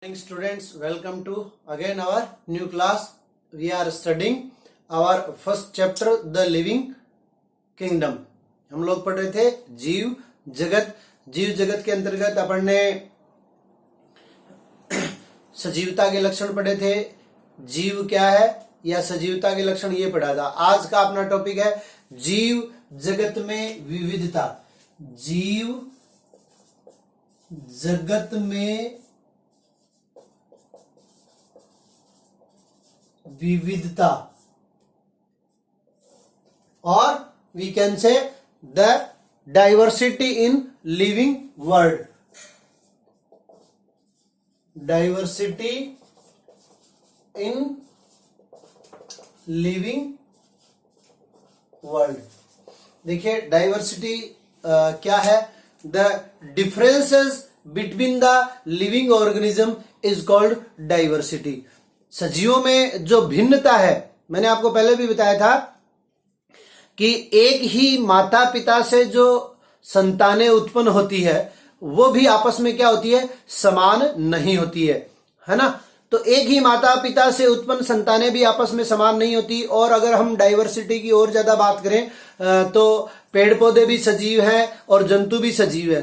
Morning students, welcome to again our new class. We are studying our first chapter, the living kingdom. हम लोग पढ़ रहे थे जीव जगत के अंतर्गत अपन ने सजीवता के लक्षण पढ़े थे। जीव क्या है या सजीवता के लक्षण ये पढ़ा था। आज का अपना टॉपिक है जीव जगत में विविधता। जीव जगत में विविधता और we can say the diversity in living world. Diversity in living world. देखिए डाइवर्सिटी क्या है। The differences between the living organism is called diversity. सजीवों में जो भिन्नता है, मैंने आपको पहले भी बताया था कि एक ही माता पिता से जो संतानें उत्पन्न होती है वो भी आपस में क्या होती है, समान नहीं होती है ना। तो एक ही माता पिता से उत्पन्न संतानें भी आपस में समान नहीं होती। और अगर हम डाइवर्सिटी की और ज्यादा बात करें तो पेड़ पौधे भी सजीव हैं और जंतु भी सजीव है,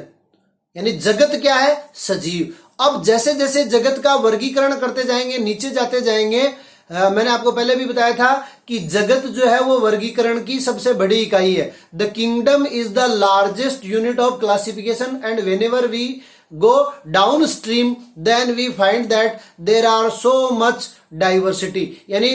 यानी जगत क्या है, सजीव। अब जैसे जैसे जगत का वर्गीकरण करते जाएंगे, नीचे जाते जाएंगे, मैंने आपको पहले भी बताया था कि जगत जो है वो वर्गीकरण की सबसे बड़ी इकाई है। The kingdom is the largest unit of classification and whenever we go down stream then we find that there are so much diversity. यानी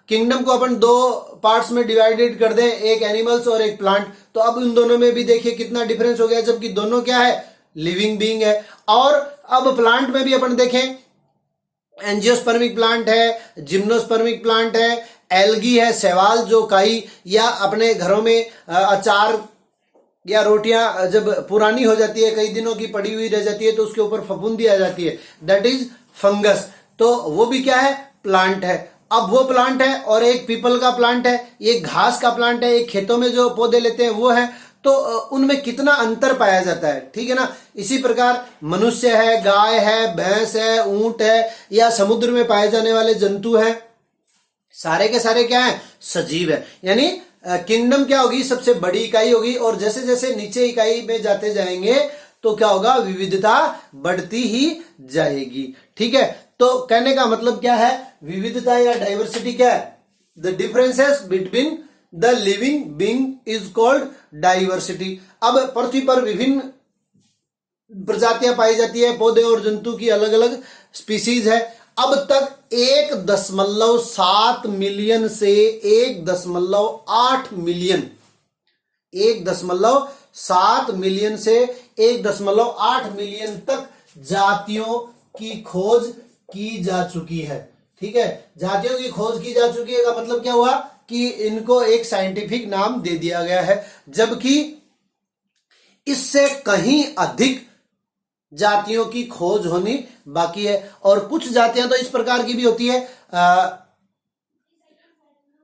किंगडम को अपन दो पार्ट्स में डिवाइडेड कर दें, एक एनिमल्स और एक प्लांट, तो अब उन दोनों में भी देखिए कितना डिफरेंस हो गया, जबकि दोनों क्या है, लिविंग बीइंग है। और अब प्लांट में भी अपन देखें, एंजियोस्पर्मिक प्लांट है, जिम्नोस्पर्मिक प्लांट है, एल्गी है, शैवाल जो काई या अपने घरों में अचार या रोटियां जब पुरानी हो जाती है, कई दिनों की पड़ी हुई रह जाती है, तो उसके ऊपर फफूंदी आ जाती है, दैट इज फंगस। तो वो भी क्या है, प्लांट है। अब वो प्लांट है और एक पीपल का प्लांट है, एक घास का प्लांट है, एक खेतों में जो पौधे लेते हैं वो है। तो उनमें कितना अंतर पाया जाता है, ठीक है ना। इसी प्रकार मनुष्य है, गाय है, भैंस है, ऊंट है या समुद्र में पाए जाने वाले जंतु हैं, सारे के सारे क्या है, सजीव है। यानी किंगडम क्या होगी, सबसे बड़ी इकाई होगी। और जैसे जैसे नीचे इकाई में जाते जाएंगे तो क्या होगा, विविधता बढ़ती ही जाएगी, ठीक है। तो कहने का मतलब क्या है, विविधता या डाइवर्सिटी क्या है, the differences between the living being is called diversity. अब पृथ्वी पर विभिन्न प्रजातियां पाई जाती है, पौधे और जंतु की अलग अलग स्पीसीज है। अब तक 1.7 मिलियन से 1.8 मिलियन, 1.7 मिलियन से 1.8 मिलियन तक जातियों की खोज की जा चुकी है, ठीक है। जातियों की खोज की जा चुकी है का मतलब क्या हुआ कि इनको एक साइंटिफिक नाम दे दिया गया है, जबकि इससे कहीं अधिक जातियों की खोज होनी बाकी है। और कुछ जातियां तो इस प्रकार की भी होती है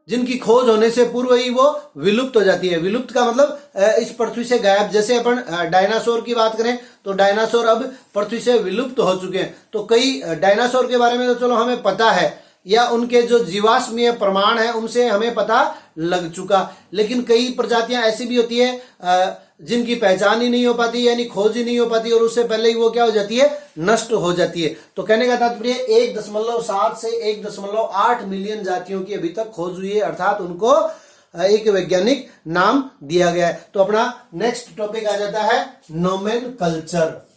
जिनकी खोज होने से पूर्व ही वो विलुप्त हो जाती है। विलुप्त का मतलब इस पृथ्वी से गायब। जैसे अपन डायनासोर की बात करें तो डायनासोर अब पृथ्वी से विलुप्त हो चुके हैं। तो कई डायनासोर के बारे में तो चलो हमें पता है, या उनके जो जीवाश्मीय प्रमाण है उनसे हमें पता लग चुका, लेकिन कई प्रजातियां ऐसी भी होती है जिनकी पहचान ही नहीं हो पाती, यानी खोज ही नहीं हो पाती, और उससे पहले ही वो क्या हो जाती है, नष्ट हो जाती है। तो कहने का तात्पर्य 1.7 से 1.8 मिलियन जातियों की अभी तक खोज हुई है, अर्थात उनको एक वैज्ञानिक नाम दिया गया है। तो अपना नेक्स्ट टॉपिक आ जाता है नोमेनकल्चर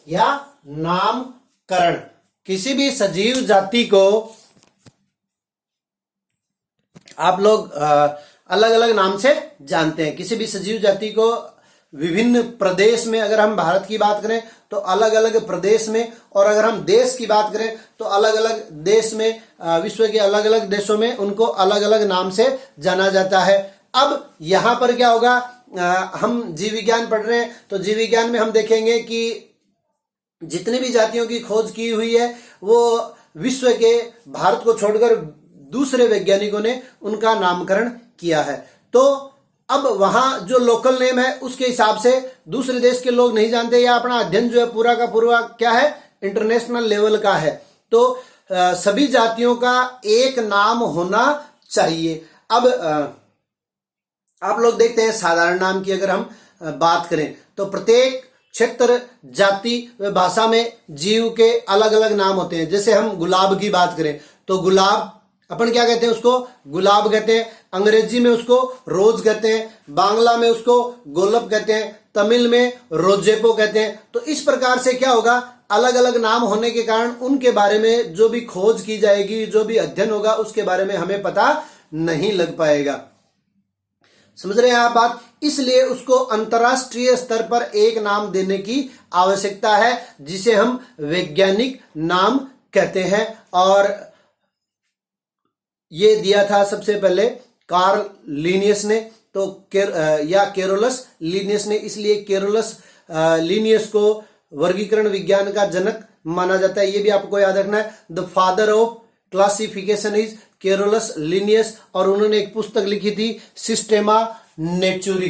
या नामकरण। किसी भी सजीव जाति को आप लोग अलग अलग नाम से जानते हैं। किसी भी सजीव जाति को विभिन्न प्रदेश में, अगर हम भारत की बात करें तो अलग अलग प्रदेश में, और अगर हम देश की बात करें तो अलग अलग देश में, विश्व के अलग अलग देशों में उनको अलग अलग नाम से जाना जाता है। अब यहां पर क्या होगा, हम जीव विज्ञान पढ़ रहे हैं तो जीव विज्ञान में हम देखेंगे कि जितनी भी जातियों की खोज की हुई है वो विश्व के, भारत को छोड़कर दूसरे वैज्ञानिकों ने उनका नामकरण किया है। तो अब वहां जो लोकल नेम है उसके हिसाब से दूसरे देश के लोग नहीं जानते, या अपना अध्ययन जो है पूरा का पूरा क्या है, इंटरनेशनल लेवल का है। तो सभी जातियों का एक नाम होना चाहिए। अब आप लोग देखते हैं साधारण नाम की अगर हम बात करें तो प्रत्येक क्षेत्र, जाति व भाषा में जीव के अलग अलग नाम होते हैं। जैसे हम गुलाब की बात करें तो गुलाब अपन क्या कहते हैं, उसको गुलाब कहते हैं। अंग्रेजी में उसको रोज कहते हैं, बांग्ला में उसको गोलब कहते हैं, तमिल में रोजेपो कहते हैं। तो इस प्रकार से क्या होगा, अलग अलग नाम होने के कारण उनके बारे में जो भी खोज की जाएगी, जो भी अध्ययन होगा, उसके बारे में हमें पता नहीं लग पाएगा। समझ रहे हैं आप बात? इसलिए उसको अंतरराष्ट्रीय स्तर पर एक नाम देने की आवश्यकता है, जिसे हम वैज्ञानिक नाम कहते हैं। और ये दिया था सबसे पहले कार्ल लिनियस ने, तो केरोलस लिनियस ने, इसलिए केरोलस लिनियस को वर्गीकरण विज्ञान का जनक माना जाता है। ये भी आपको याद रखना है। The father of classification is Carolus Linnaeus, और उन्होंने एक पुस्तक लिखी थी सिस्टेमा नेचुरी।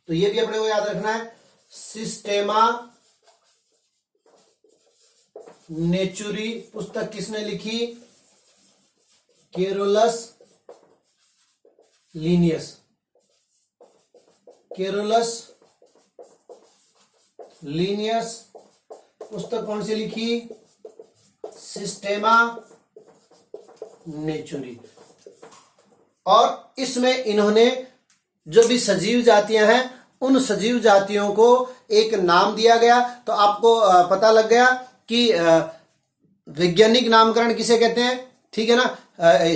तो ये भी अपने को याद रखना है, सिस्टेमा नेचुरी पुस्तक किसने लिखी, केरोलस लिनियस। केरोलस लिनियस पुस्तक कौन सी लिखी, सिस्टेमा नेचुरी। और इसमें इन्होंने जो भी सजीव जातियां हैं उन सजीव जातियों को एक नाम दिया गया। तो आपको पता लग गया कि वैज्ञानिक नामकरण किसे कहते हैं, ठीक है ना।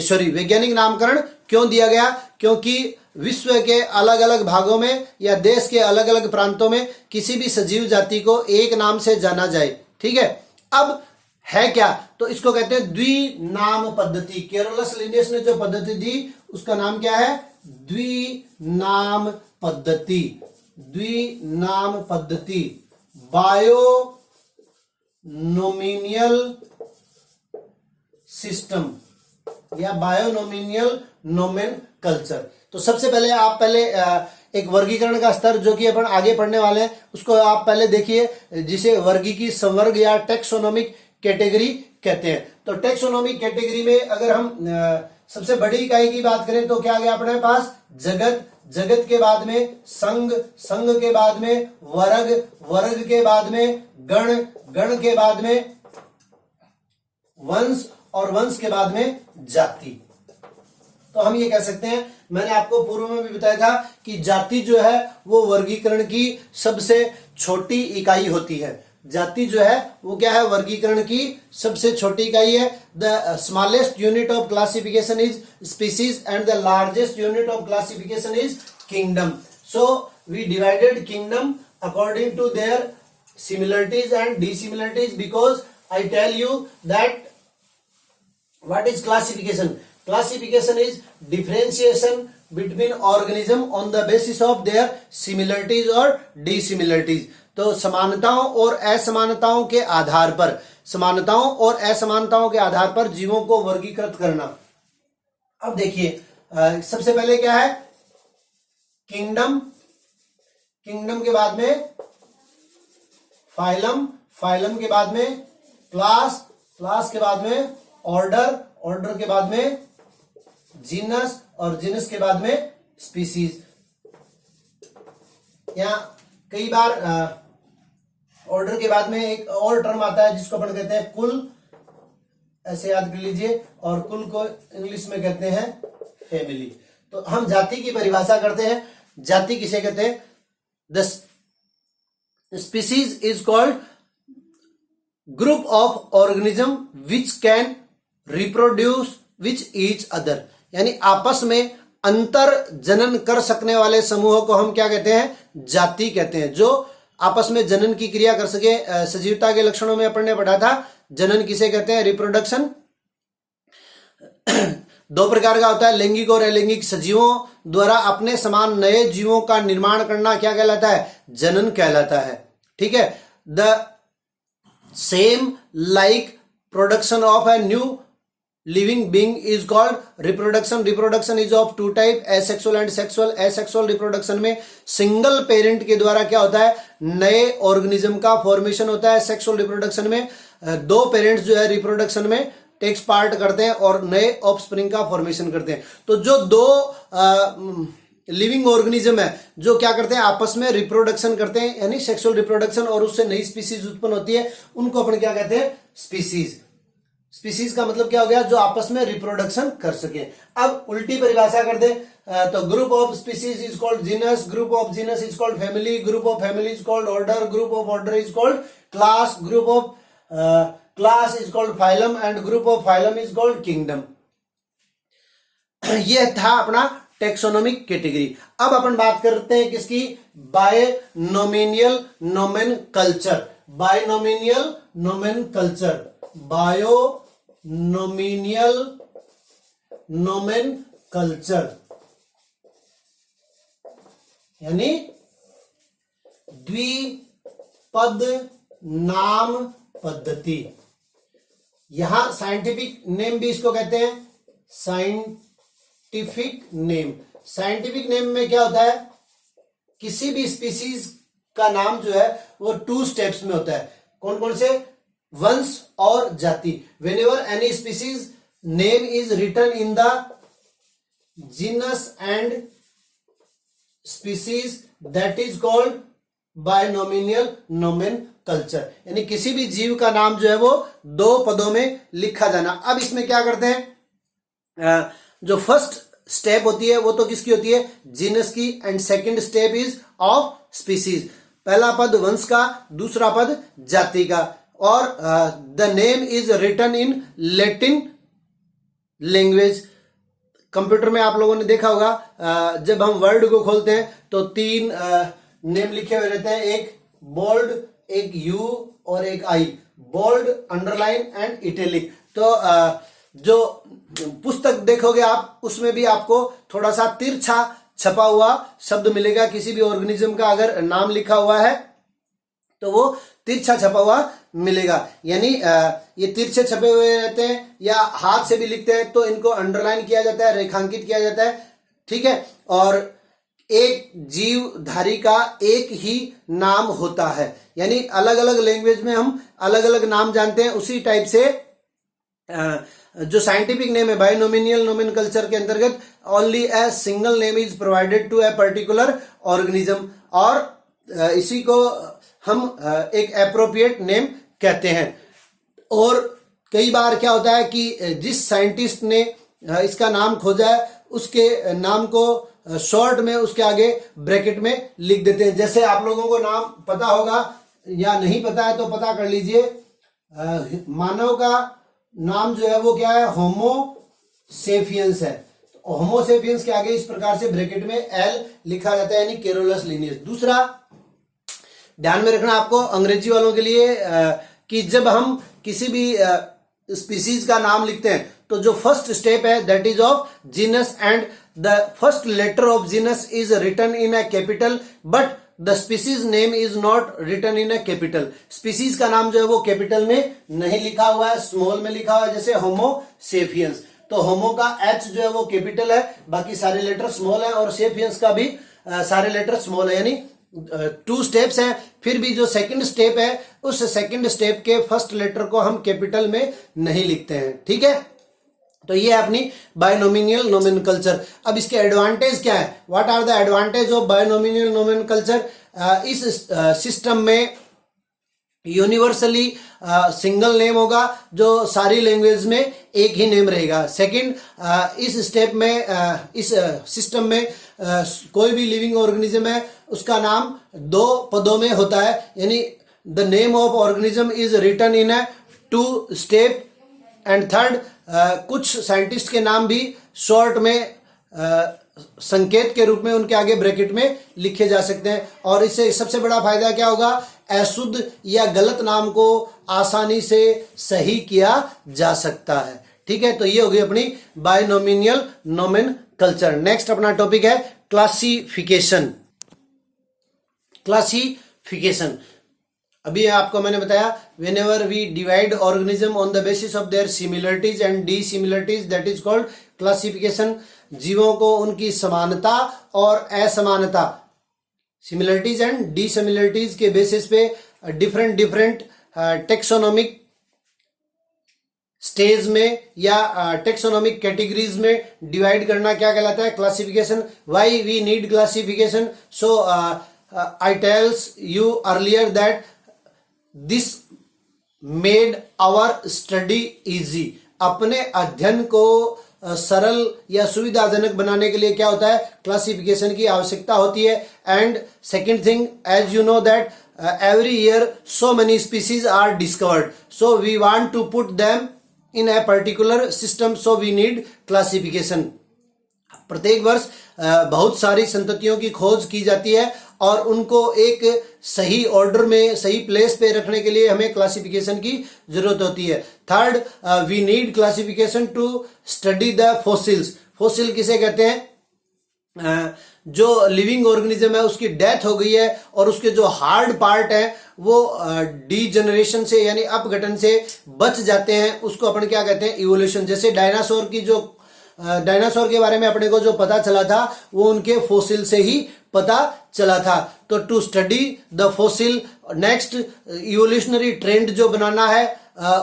सॉरी, वैज्ञानिक नामकरण क्यों दिया गया, क्योंकि विश्व के अलग अलग भागों में या देश के अलग अलग प्रांतों में किसी भी सजीव जाति को एक नाम से जाना जाए, ठीक है। अब है क्या, तो इसको कहते हैं द्विनाम पद्धति। केरोलस लिनियस ने जो पद्धति दी उसका नाम क्या है, द्विनाम पद्धति। द्विनाम पद्धति, बायोनोमिनियल सिस्टम या बायोनोमिनियल नोमेनकल्चर। तो सबसे पहले आप एक वर्गीकरण का स्तर जो कि अपन आगे पढ़ने वाले हैं उसको आप पहले देखिए, जिसे वर्गीकी संवर्ग या टेक्सोनोमिक कैटेगरी कहते हैं। तो टेक्सोनोमिक कैटेगरी में अगर हम सबसे बड़ी इकाई की बात करें तो क्या आ गया अपने पास, जगत, जगत के बाद में संघ, संघ के बाद में वर्ग, वर्ग के बाद में गण, गण के बाद में वंश, और वंश के बाद में जाति। तो हम ये कह सकते हैं, मैंने आपको पूर्व में भी बताया था कि जाति जो है वो वर्गीकरण की सबसे छोटी इकाई होती है। जाति जो है वो क्या है, वर्गीकरण की सबसे छोटी इकाई है। The smallest unit of classification is species and the largest unit of classification is kingdom. So we divided kingdom according to their similarities and dissimilarities, because I tell you that what is classification? Classification is differentiation between organism on the basis of their similarities or dissimilarities. तो समानताओं और असमानताओं के आधार पर, समानताओं और असमानताओं के आधार पर जीवों को वर्गीकृत करना। अब देखिए सबसे पहले क्या है, किंगडम, किंगडम के बाद में फाइलम, फाइलम के बाद में क्लास, क्लास के बाद में ऑर्डर, ऑर्डर के बाद में जीनस, और जीनस के बाद में स्पीसीज। यहाँ कई बार ऑर्डर के बाद में एक और टर्म आता है जिसको अपन कहते हैं कुल, ऐसे याद कर लीजिए, और कुल को इंग्लिश में कहते हैं फैमिली। तो हम जाति की परिभाषा करते हैं, जाति किसे कहते हैं, the species is called group of organism which can reproduce which each other, यानी आपस में अंतर जनन कर सकने वाले समूहों को हम क्या कहते हैं, जाति कहते हैं। जो आपस में जनन की क्रिया कर सके। सजीवता के लक्षणों में अपन ने पढ़ा था जनन किसे कहते हैं, रिप्रोडक्शन। दो प्रकार का होता है, लैंगिक और अलैंगिक। सजीवों द्वारा अपने समान नए जीवों का निर्माण करना क्या कहलाता है, जनन कहलाता है, ठीक है। The same like production of a new living being is called reproduction. Reproduction is of two type, asexual and sexual. Asexual reproduction में सिंगल पेरेंट के द्वारा क्या होता है, नए ऑर्गेनिज्म का फॉर्मेशन होता है. सेक्सुअल रिप्रोडक्शन में दो पेरेंट्स जो है रिप्रोडक्शन में टेक्स पार्ट करते हैं और नए ऑफस्प्रिंग का फॉर्मेशन करते हैं. तो जो दो लिविंग ऑर्गेनिज्म है जो क्या करते हैं, आपस में रिप्रोडक्शन करते हैं, यानी सेक्सुअल रिप्रोडक्शन, और उससे नई स्पीसीज उत्पन्न होती है, उनको अपन क्या कहते हैं, स्पीसीज. स्पीसीज का मतलब क्या हो गया, जो आपस में रिप्रोडक्शन कर सके. अब उल्टी परिभाषा कर दे तो group of species is called genus, group of genus is called family, group of family is called order, group of order is called class, group of class is called phylum and group of phylum is called kingdom. यह था अपना taxonomic category. अब अपन बात करते हैं किसकी, बायनोमिनियल nomenclature. बायनोमिनियल nomenclature, बायोनोमिनियल nomenclature यानी द्विपद नाम पद्धति. यहां साइंटिफिक नेम भी इसको कहते हैं, साइंटिफिक नेम. साइंटिफिक नेम में क्या होता है, किसी भी स्पीसीज का नाम जो है वो 2 स्टेप्स में होता है. कौन कौन से, वंश और जाति. Whenever any species name is written in the genus and species that is called binomial nomenclature. यानी किसी भी जीव का नाम जो है वो 2 पदों में लिखा जाना. अब इसमें क्या करते हैं, जो फर्स्ट स्टेप होती है वो तो किसकी होती है, जीनस की, and second step is of species. पहला पद वंश का, दूसरा पद जाति का. और the name is written in Latin language. Computer में आप लोगों ने देखा होगा, जब हम वर्ड को खोलते हैं तो 3 नेम लिखे हुए रहते हैं, एक बोल्ड, एक यू और एक I. Bold, underline and italic. तो जो पुस्तक देखोगे आप, उसमें भी आपको थोड़ा सा तिरछा छपा हुआ शब्द मिलेगा. किसी भी ऑर्गेनिज्म का अगर नाम लिखा हुआ है तो वो तिरछा छपा हुआ मिलेगा. यानी ये तिरछे छपे हुए रहते हैं या हाथ से भी लिखते हैं तो इनको अंडरलाइन किया जाता है, रेखांकित किया जाता है. ठीक है. और एक जीवधारी का एक ही नाम होता है. यानी अलग अलग लैंग्वेज में हम अलग अलग नाम जानते हैं. उसी टाइप से जो साइंटिफिक नेम है बायनोमिनियल नोमेनकल्चर के अंतर्गत only a single name is provided to a particular organism. और इसी को हम एक एप्रोप्रिएट नेम कहते हैं. और कई बार क्या होता है कि जिस साइंटिस्ट ने इसका नाम खोजा है उसके नाम को शॉर्ट में उसके आगे ब्रैकेट में लिख देते हैं. जैसे आप लोगों को नाम पता होगा या नहीं पता है तो पता कर लीजिए. मानव का नाम जो है वो क्या है, होमो सेपियंस है. होमो सेपियंस के आगे इस प्रकार से ब्रैकेट में एल लिखा जाता है, यानी कैरोलस लिनियस. दूसरा ध्यान में रखना आपको अंग्रेजी वालों के लिए कि जब हम किसी भी स्पीसीज का नाम लिखते हैं तो जो फर्स्ट स्टेप है that is of genus, and the first letter of genus is written in a capital but the species name is not written in a capital. Species का नाम जो है वो कैपिटल में नहीं लिखा हुआ है, स्मॉल में लिखा हुआ है. जैसे होमो सेपियंस, तो होमो का एच जो है वो कैपिटल है, बाकी सारे लेटर स्मॉल है, और सेपियंस का भी सारे लेटर स्मॉल है. यानी 2 स्टेप्स हैं. फिर भी जो सेकंड स्टेप है उस सेकंड स्टेप के फर्स्ट लेटर को हम कैपिटल में नहीं लिखते हैं. ठीक है. तो ये है अपनी बायनोमिनियल नोमेनकल्चर. अब इसके एडवांटेज क्या है, what are the advantage of binomial nomenclature. इस सिस्टम में यूनिवर्सली सिंगल नेम होगा, जो सारी लैंग्वेज में एक ही नेम रहेगा. सेकंड, इस स्टेप में इस सिस्टम में कोई भी लिविंग ऑर्गेनिज्म है उसका नाम 2 पदों में होता है, यानी the name of organism is written in a 2 step. And third, कुछ साइंटिस्ट के नाम भी शॉर्ट में संकेत के रूप में उनके आगे ब्रैकेट में लिखे जा सकते हैं. और इससे सबसे बड़ा फायदा क्या होगा, अशुद्ध या गलत नाम को आसानी से सही किया जा सकता है. ठीक है. तो ये होगी अपनी बायनोमिनियल नोमेनकल्चर. नेक्स्ट अपना टॉपिक है क्लासिफिकेशन. क्लासिफिकेशन. अभी आपको मैंने बताया whenever we divide organism on the basis of their similarities and dissimilarities that is called classification. जीवों को उनकी समानता और असमानता, सिमिलरिटीज एंड डिसिमिलरिटीज के बेसिस पे डिफरेंट टेक्सोनोमिक स्टेज में या टेक्सोनोमिक कैटेगरीज में डिवाइड करना क्या कहलाता है? Classification. Why we need classification? So I tells you earlier that this made our study easy. अपने अध्ययन को सरल या सुविधाजनक बनाने के लिए क्या होता है? क्लासिफिकेशन की आवश्यकता होती है। And second thing, as you know that every year so many species are discovered, so we want to put them in a particular system, so we need classification। प्रत्येक वर्ष बहुत सारी संततियों की खोज की जाती है और उनको एक सही ऑर्डर में, सही प्लेस पे रखने के लिए हमें क्लासिफिकेशन की जरूरत होती है। Third, we need classification to study the fossils. Fossil किसे कहते हैं? जो लिविंग ऑर्गेनिज्म है उसकी डेथ हो गई है और उसके जो हार्ड पार्ट है वो डीजनरेशन से यानी अपघटन से बच जाते हैं, उसको अपन क्या कहते हैं? इवोल्यूशन। जैसे डायनासोर के बारे में अपने को जो पता चला था वो उनके फॉसिल से ही पता चला था। तो to study the fossil, next evolutionary trend जो बनाना है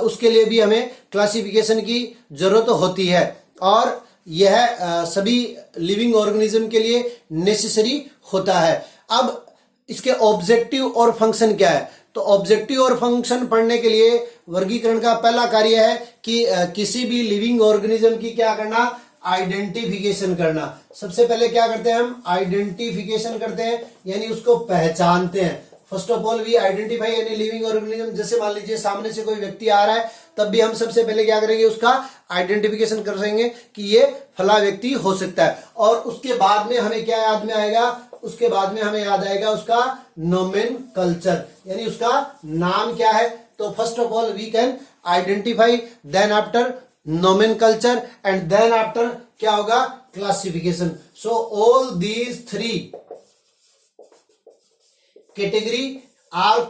उसके लिए भी हमें क्लासिफिकेशन की जरूरत होती है और यह सभी लिविंग ऑर्गेनिज्म के लिए नेसेसरी होता है। अब इसके ऑब्जेक्टिव और फंक्शन क्या है? तो ऑब्जेक्टिव और फंक्शन पढ़ने के लिए वर्गीकरण का पहला कार्य है कि किसी भी लिविंग ऑर्गेनिज्म की क्या करना? आइडेंटिफिकेशन करना। सबसे पहले क्या करते हैं हम? आइडेंटिफिकेशन करते हैं यानी उसको पहचानते हैं। First of all we identify any living organism. जैसे मान लीजिए सामने से कोई व्यक्ति आ रहा है तब भी हम सबसे पहले क्या करेंगे? उसका आइडेंटिफिकेशन करेंगे कि ये फला व्यक्ति हो सकता है। और उसके बाद में हमें क्या याद में आएगा? उसके बाद में हमें याद आएगा उसका नोमेनकल्चर, यानी उसका नाम क्या है। तो first of all we can identify, then after nomenclature and then after क्या होगा? Classification. So all these three category are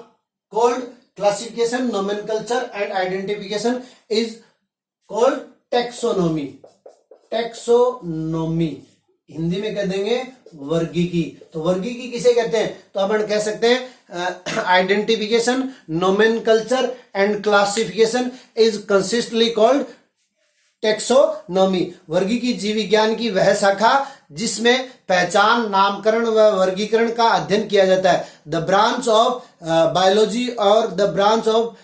called classification, nomenclature and identification is called taxonomy। taxonomy Hindi में कह देंगे वर्गीकी। तो वर्गीकी किसे कहते हैं? तो अपन कह सकते हैं identification, nomenclature and classification is consistently called taxonomy. वर्गीकी जीव विज्ञान की वह शाखा जिसमें पहचान, नामकरण व वर्गीकरण का अध्ययन किया जाता है। द ब्रांच ऑफ बायोलॉजी और the branch of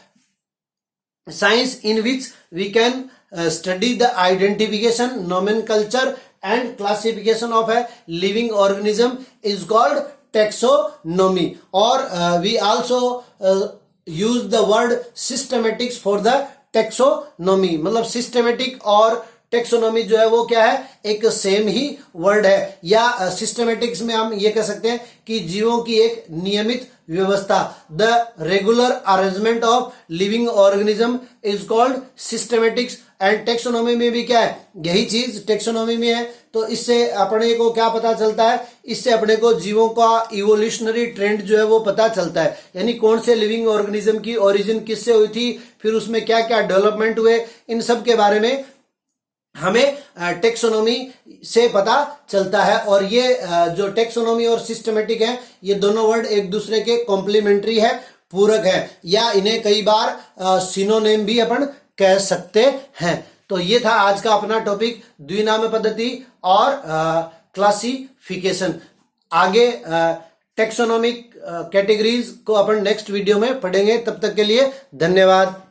science in which we can study the identification, nomenclature and classification of a living organism is called taxonomy. और we also use the word systematics for the taxonomy. मतलब systematic और taxonomy जो है वो क्या है? एक same ही word है। या सिस्टमेटिक्स में हम ये कह सकते हैं कि जीवों की एक नियमित व्यवस्था, the regular arrangement of living organism is called systematics. And taxonomy में भी क्या है? यही चीज टेक्सोनॉमी में है। तो इससे अपने को क्या पता चलता है? इससे अपने को जीवों का इवोल्यूशनरी ट्रेंड जो है वो पता चलता है, यानी कौन से लिविंग ऑर्गेनिज्म की ओरिजिन किससे हुई थी, फिर उसमें क्या क्या डेवलपमेंट हुए, इन सब के बारे में हमें टेक्सोनॉमी से पता चलता है। और ये जो टेक्सोनॉमी और सिस्टमेटिक है ये दोनों वर्ड एक दूसरे के कॉम्प्लीमेंट्री है, पूरक है, या इन्हें कई बार सिनोनिम भी अपन कह सकते हैं। तो ये था आज का अपना टॉपिक, द्विनाम पद्धति और क्लासिफिकेशन। आगे टेक्सोनॉमिक कैटेगरीज को अपन नेक्स्ट वीडियो में पढ़ेंगे। तब तक के लिए धन्यवाद।